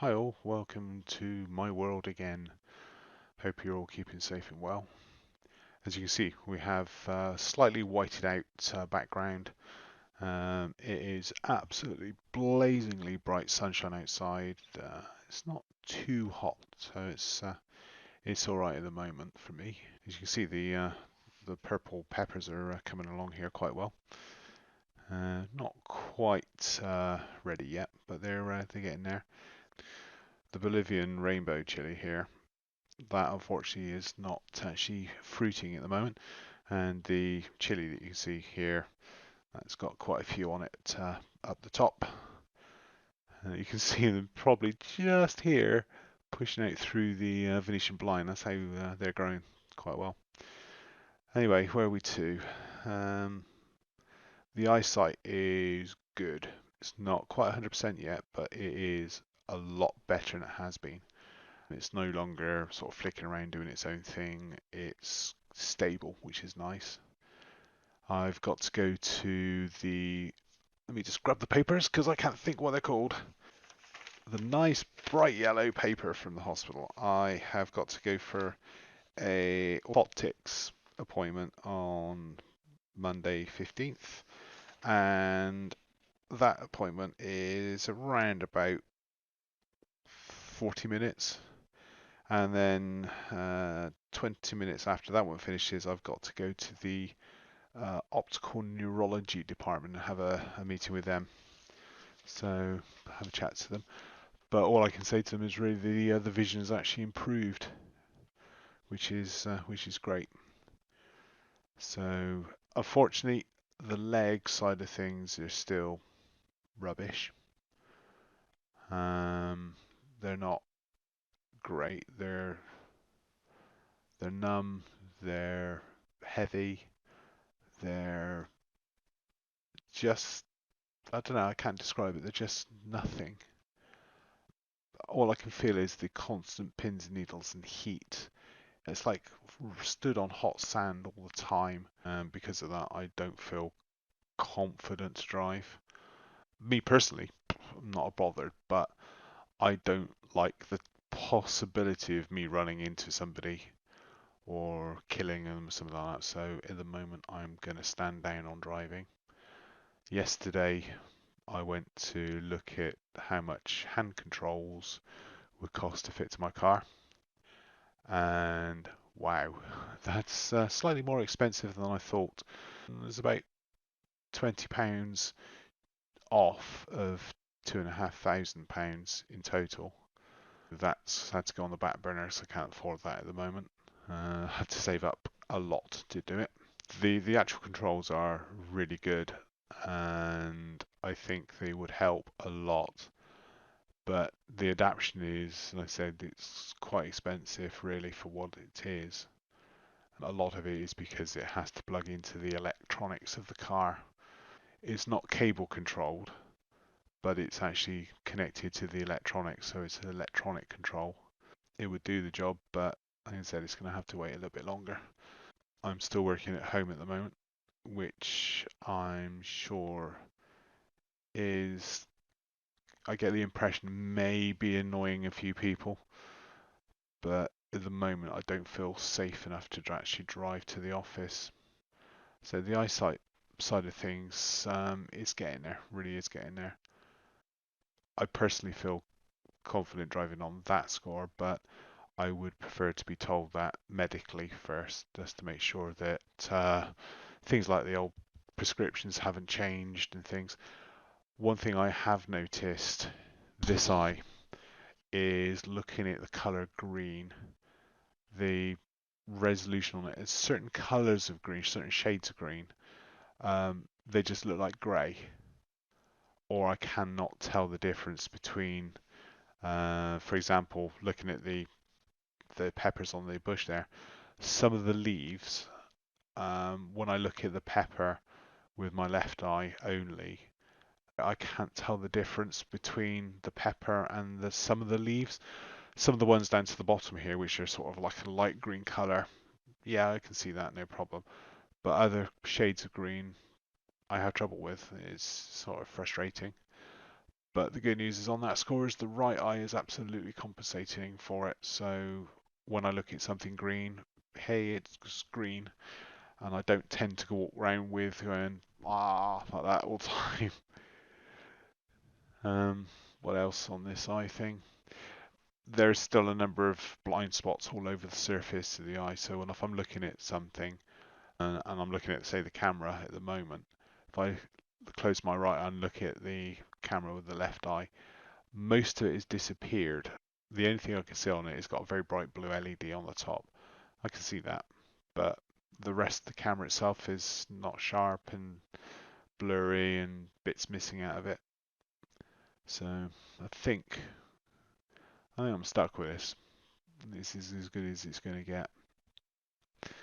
Hi all, welcome to my world again. Hope you're all keeping safe and well. As you can see, we have slightly whited out background. It is absolutely blazingly bright sunshine outside. It's not too hot, so it's all right at the moment for me. As you can see, the purple peppers are coming along here quite well. Not quite ready yet, but they're getting there. The Bolivian rainbow chili here, that unfortunately is not actually fruiting at the moment, and the chili that you can see here, that's got quite a few on it up the top. You can see them probably just here pushing out through the Venetian blind. That's how they're growing quite well. Anyway, where are we to? Um, the eyesight is good. It's not quite 100% yet, but it is a lot better than it has been. It's no longer sort of flicking around doing its own thing. It's stable, which is nice. I've got to go to the. Let me just grab the papers because I can't think what they're called. The nice bright yellow paper from the hospital. I have got to go for a optics appointment on Monday 15th, and that appointment is around about 40 minutes. And then 20 minutes after that one finishes, I've got to go to the optical neurology department and have a meeting with them. So have a chat to them. But all I can say to them is really the vision has actually improved, which is great. So unfortunately, the leg side of things are still rubbish. Um, they're not great. They're numb. They're heavy. They're just, I don't know, I can't describe it. They're just nothing. All I can feel is the constant pins and needles and heat. It's like stood on hot sand all the time. And because of that, I don't feel confident to drive. Me personally, I'm not bothered, but I don't like the possibility of me running into somebody or killing them or something like that. So at the moment, I'm going to stand down on driving. Yesterday, I went to look at how much hand controls would cost to fit to my car, and wow, that's slightly more expensive than I thought. There's about £20 off of £2,500 in total. That's had to go on the back burner, so I can't afford that at the moment. I had to save up a lot to do it. The actual controls are really good, and I think they would help a lot. But the adaption is, like I said, it's quite expensive really for what it is. A lot of it is because it has to plug into the electronics of the car. It's not cable controlled, but it's actually connected to the electronics, so it's an electronic control. It would do the job, but like I said, it's going to have to wait a little bit longer. I'm still working at home at the moment, which I'm sure is, I get the impression, may be annoying a few people, but at the moment I don't feel safe enough to actually drive to the office. So the eyesight side of things is getting there, really is getting there. I personally feel confident driving on that score, but I would prefer to be told that medically first, just to make sure that things like the old prescriptions haven't changed and things. One thing I have noticed this eye is looking at the color green, the resolution on it. It's certain colors of green, certain shades of green. They just look like grey, or I cannot tell the difference between, for example, looking at the peppers on the bush there. Some of the leaves, when I look at the pepper with my left eye only, I can't tell the difference between the pepper and some of the leaves. Some of the ones down to the bottom here, which are sort of like a light green color, yeah, I can see that, no problem. But other shades of green, I have trouble with. It's sort of frustrating. But the good news is on that score is the right eye is absolutely compensating for it. So when I look at something green, hey, it's green, and I don't tend to walk around with going like that all the time. What else on this eye thing? There's still a number of blind spots all over the surface of the eye. So if I'm looking at something and I'm looking at, say, the camera at the moment, if I close my right eye and look at the camera with the left eye, most of it has disappeared. The only thing I can see on it is got a very bright blue LED on the top. I can see that, but the rest of the camera itself is not sharp and blurry and bits missing out of it. So I think I'm stuck with this. This is as good as it's going to get.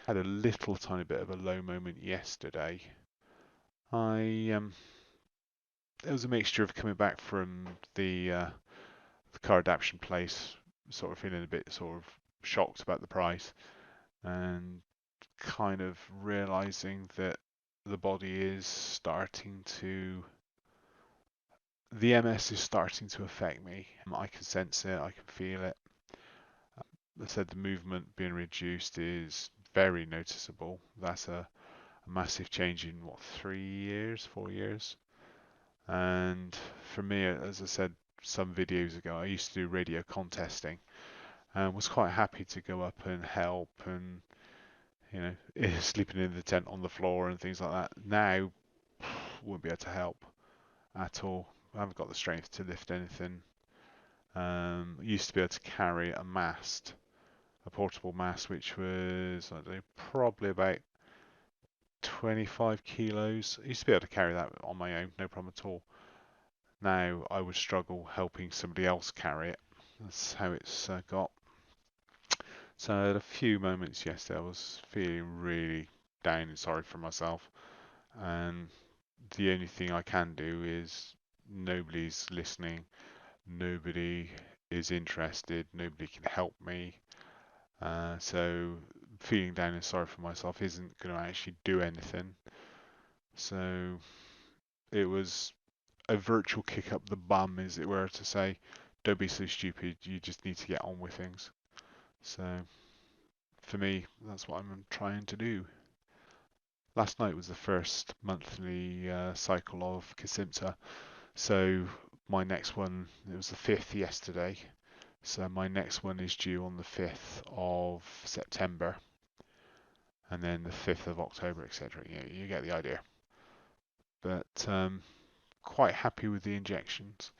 Had a little tiny bit of a low moment yesterday. It was a mixture of coming back from the car adaption place, sort of feeling a bit sort of shocked about the price, and kind of realizing that the body is starting to, the MS is starting to affect me. I can sense it, I can feel it. I said the movement being reduced is very noticeable. That's a massive change in what, 3 years, 4 years. And for me, as I said some videos ago, I used to do radio contesting and was quite happy to go up and help and, you know, sleeping in the tent on the floor and things like that. Now, wouldn't be able to help at all. I haven't got the strength to lift anything. Used to be able to carry a mast, a portable mast, which was, I don't know, probably about 25 kilos. I used to be able to carry that on my own, no problem at all. Now I would struggle helping somebody else carry it. That's how it's got. So I had a few moments yesterday I was feeling really down and sorry for myself, and the only thing I can do is nobody's listening, nobody is interested, nobody can help me. So feeling down and sorry for myself isn't going to actually do anything. So it was a virtual kick up the bum, as it were, to say, don't be so stupid, you just need to get on with things. So for me, that's what I'm trying to do. Last night was the first monthly cycle of Kesimpta, so my next one, it was the 5th yesterday, so my next one is due on the 5th of September, and then the 5th of October, etc. You get the idea. But quite happy with the injections.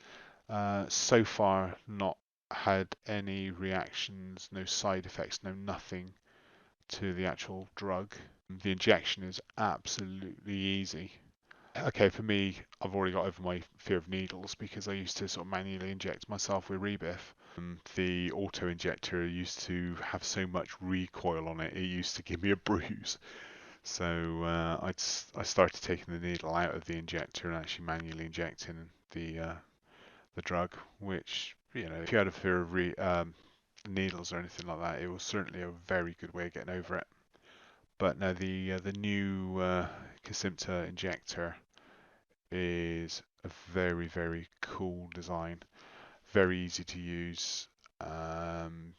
So far, not had any reactions, no side effects, no nothing to the actual drug. The injection is absolutely easy. Okay, for me, I've already got over my fear of needles because I used to sort of manually inject myself with Rebif. The auto injector used to have so much recoil on it, it used to give me a bruise. So I started taking the needle out of the injector and actually manually injecting the drug, which, you know, if you had a fear of needles or anything like that, it was certainly a very good way of getting over it. But now the new Kesimpta injector is a very, very cool design, very easy to use.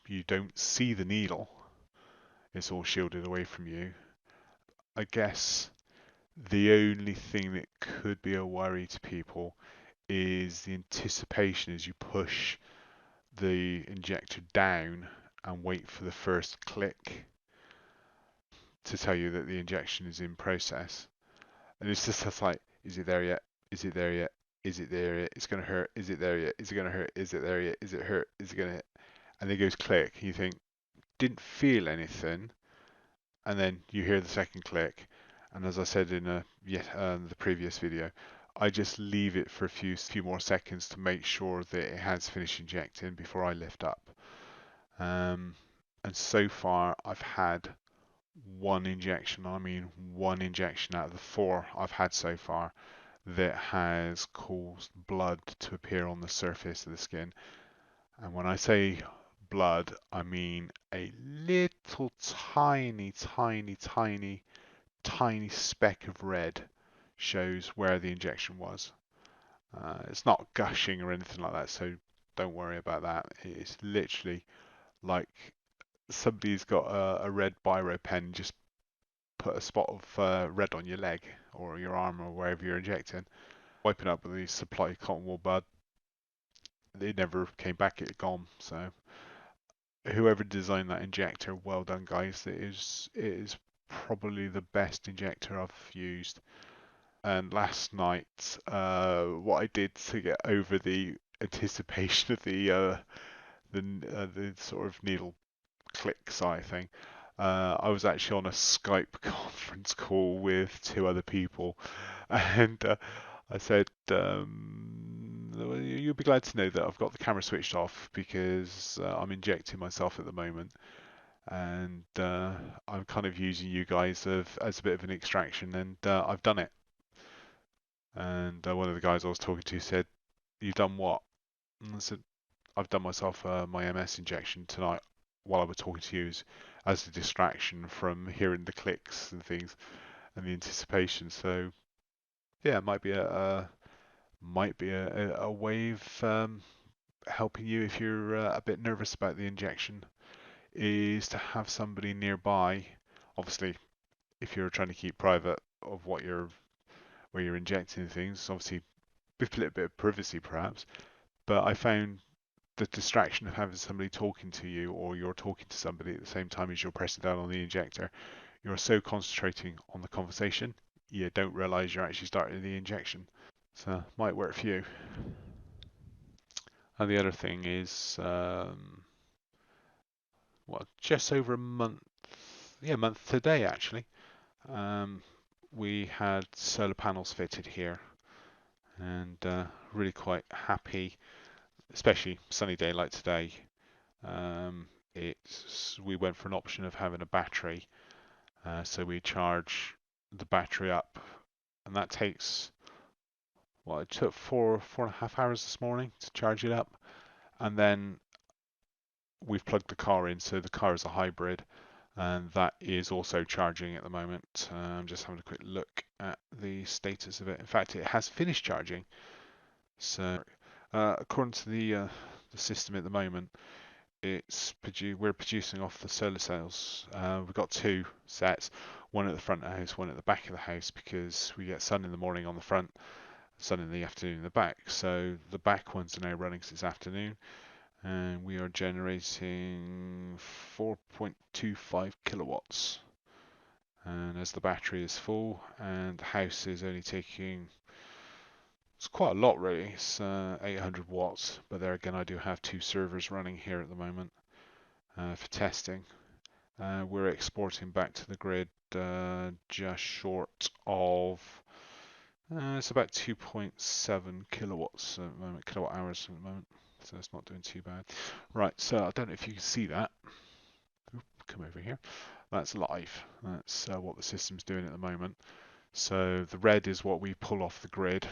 You don't see the needle, it's all shielded away from you. I guess the only thing that could be a worry to people is the anticipation as you push the injector down and wait for the first click to tell you that the injection is in process. And it's just like, is it there yet? Is it there yet? Is it there yet? It's going to hurt. Is it there yet? Is it going to hurt? Is it there yet? Is it hurt? Is it going to hit? And then it goes click. You think, didn't feel anything. And then you hear the second click. And as I said in the previous video, I just leave it for a few more seconds to make sure that it has finished injecting before I lift up. And so far, I've had one injection. I mean, one injection out of the 4 I've had so far that has caused blood to appear on the surface of the skin. And when I say blood, I mean a little tiny, tiny, tiny, tiny speck of red shows where the injection was. It's not gushing or anything like that, so don't worry about that. It's literally like somebody's got a red biro pen, just put a spot of red on your leg or your arm or wherever you're injecting. Wiping up with the supply cotton wool bud, it never came back, it had gone. So whoever designed that injector, well done guys. It is probably the best injector I've used. And last night, what I did to get over the anticipation of the sort of needle click side thing, I was actually on a Skype conference call with two other people, and I said, "You'll be glad to know that I've got the camera switched off because I'm injecting myself at the moment, and I'm kind of using you guys as a bit of an extraction, and I've done it." And one of the guys I was talking to said, "You've done what?" And I said, "I've done myself my MS injection tonight while I was talking to you as a distraction from hearing the clicks and things and the anticipation." So yeah, it might be a way of helping you if you're a bit nervous about the injection, is to have somebody nearby. Obviously, if you're trying to keep private of where you're injecting things, obviously with a little bit of privacy perhaps. But I found the distraction of having somebody talking to you, or you're talking to somebody at the same time as you're pressing down on the injector, you're so concentrating on the conversation, you don't realize you're actually starting the injection. So might work for you. And the other thing is, just over a month, yeah, a month today actually, um, we had solar panels fitted here, and really quite happy, especially sunny day like today. We went for an option of having a battery, so we charge the battery up, and that takes, well, it took 4.5 hours this morning to charge it up, and then we've plugged the car in, so the car is a hybrid, and that is also charging at the moment. I'm just having a quick look at the status of it. In fact, it has finished charging. So, according to the system at the moment, we're producing off the solar cells. We've got two sets, one at the front of the house, one at the back of the house, because we get sun in the morning on the front, sun in the afternoon in the back. So the back ones are now running this afternoon, and we are generating 4.25 kilowatts. And as the battery is full, and the house is only taking, it's quite a lot really, it's 800 watts, but there again I do have two servers running here at the moment for testing. We're exporting back to the grid just short of, it's about 2.7 kilowatts at the moment, kilowatt hours at the moment, so it's not doing too bad. Right, so I don't know if you can see that. Come over here. That's live. That's what the system's doing at the moment. So the red is what we pull off the grid.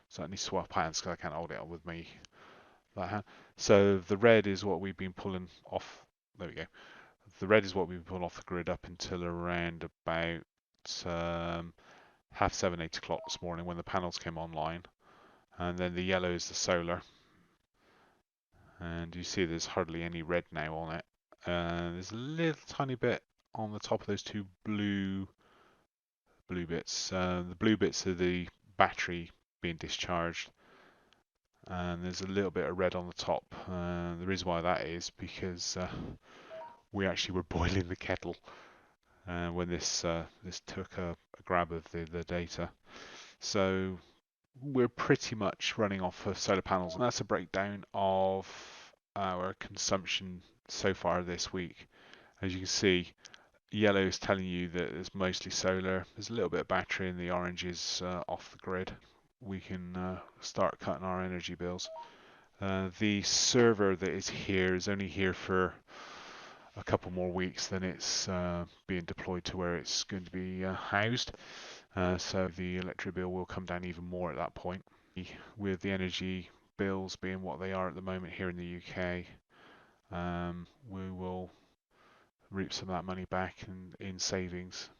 So I need to swap hands because I can't hold it on with me. So the red is what we've been pulling off. There we go. The red is what we've been pulling off the grid up until around about 7:30, 8 o'clock this morning when the panels came online. And then the yellow is the solar. And you see there's hardly any red now on it. There's a little tiny bit on the top of those two blue bits. The blue bits are the battery being discharged, and there's a little bit of red on the top. The reason why that is because we actually were boiling the kettle when this took a grab of the data. So we're pretty much running off of solar panels, and that's a breakdown of our consumption so far this week. As you can see, yellow is telling you that it's mostly solar. There's a little bit of battery, and the orange is off the grid. We can start cutting our energy bills. The server that is here is only here for a couple more weeks, then it's being deployed to where it's going to be housed. So the electric bill will come down even more at that point. With the energy bills being what they are at the moment here in the UK, we will reap some of that money back in savings.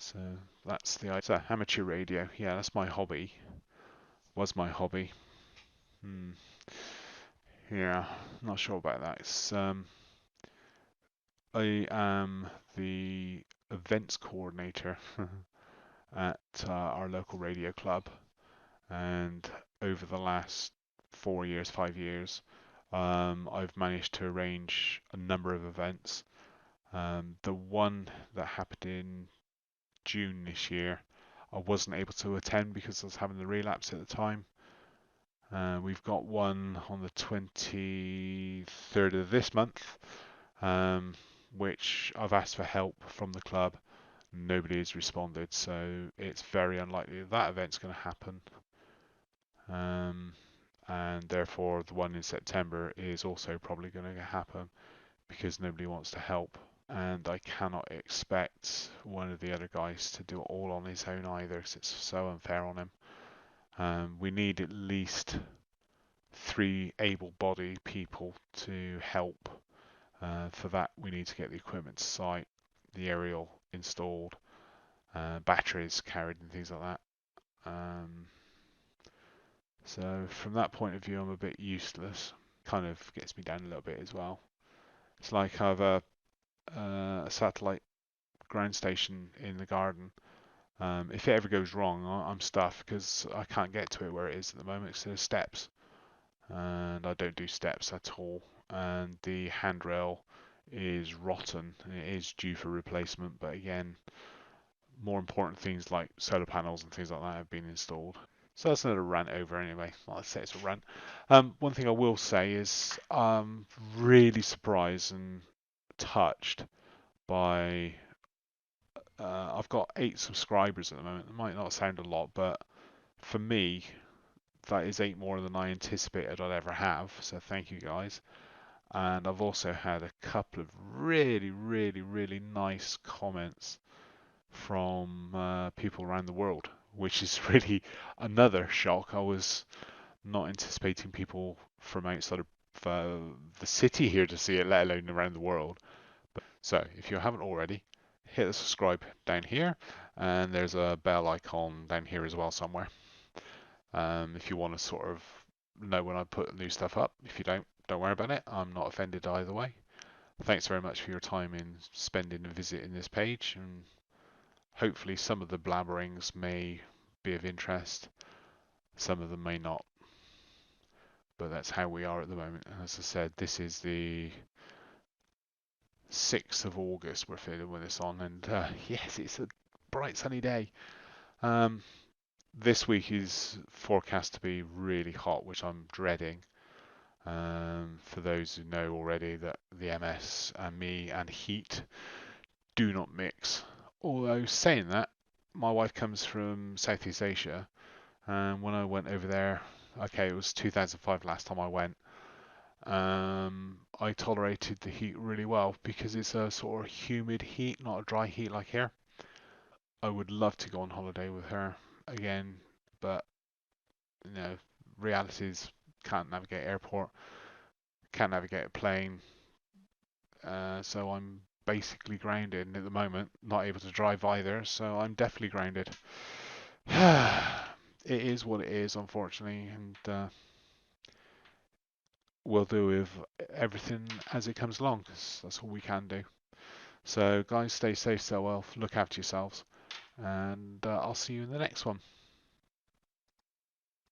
So that's the idea. So amateur radio, yeah, that's my hobby. Was my hobby. Hmm. Yeah, not sure about that. I am the events coordinator at our local radio club, and over the last 4 years, 5 years, I've managed to arrange a number of events. The one that happened in June this year, I wasn't able to attend because I was having the relapse at the time. We've got one on the 23rd of this month, which I've asked for help from the club. Nobody has responded, so it's very unlikely that event's going to happen. And therefore, the one in September is also probably going to happen because nobody wants to help. And I cannot expect one of the other guys to do it all on his own either, because it's so unfair on him. We need at least 3 able-bodied people to help. For that, we need to get the equipment to site, the aerial installed, batteries carried, and things like that. So from that point of view, I'm a bit useless. Kind of gets me down a little bit as well. It's like I have a satellite ground station in the garden. If it ever goes wrong, I'm stuffed because I can't get to it where it is at the moment because there's steps. And I don't do steps at all. And the handrail is rotten and it is due for replacement. But again, more important things like solar panels and things like that have been installed. So that's another rant over anyway. Well, I'd say it's a rant. One thing I will say is I'm really surprised and touched by. I've got 8 subscribers at the moment. It might not sound a lot, but for me, that is 8 more than I anticipated I'd ever have. So thank you guys. And I've also had a couple of really, really, really nice comments from people around the world, which is really another shock. I was not anticipating people from outside of the city here to see it, let alone around the world. So if you haven't already, hit the subscribe down here, and there's a bell icon down here as well somewhere. If you want to sort of know when I put new stuff up. If you don't worry about it. I'm not offended either way. Thanks very much for your time in spending and visiting this page, and hopefully some of the blabberings may be of interest. Some of them may not. But that's how we are at the moment. As I said, this is the 6th of August we're filming with this on, and yes, it's a bright sunny day. This week is forecast to be really hot, which I'm dreading. For those who know already that the MS and me and heat do not mix. Although saying that, my wife comes from Southeast Asia, and when I went over there, okay, it was 2005 last time I went. I tolerated the heat really well because it's a sort of humid heat, not a dry heat like here. I would love to go on holiday with her again, but you know, realities can't navigate airport, can't navigate a plane, so I'm basically grounded at the moment, not able to drive either, so I'm definitely grounded. It is what it is, unfortunately, and we'll do with everything as it comes along, because that's all we can do. So, guys, stay safe, stay well, look after yourselves, and I'll see you in the next one.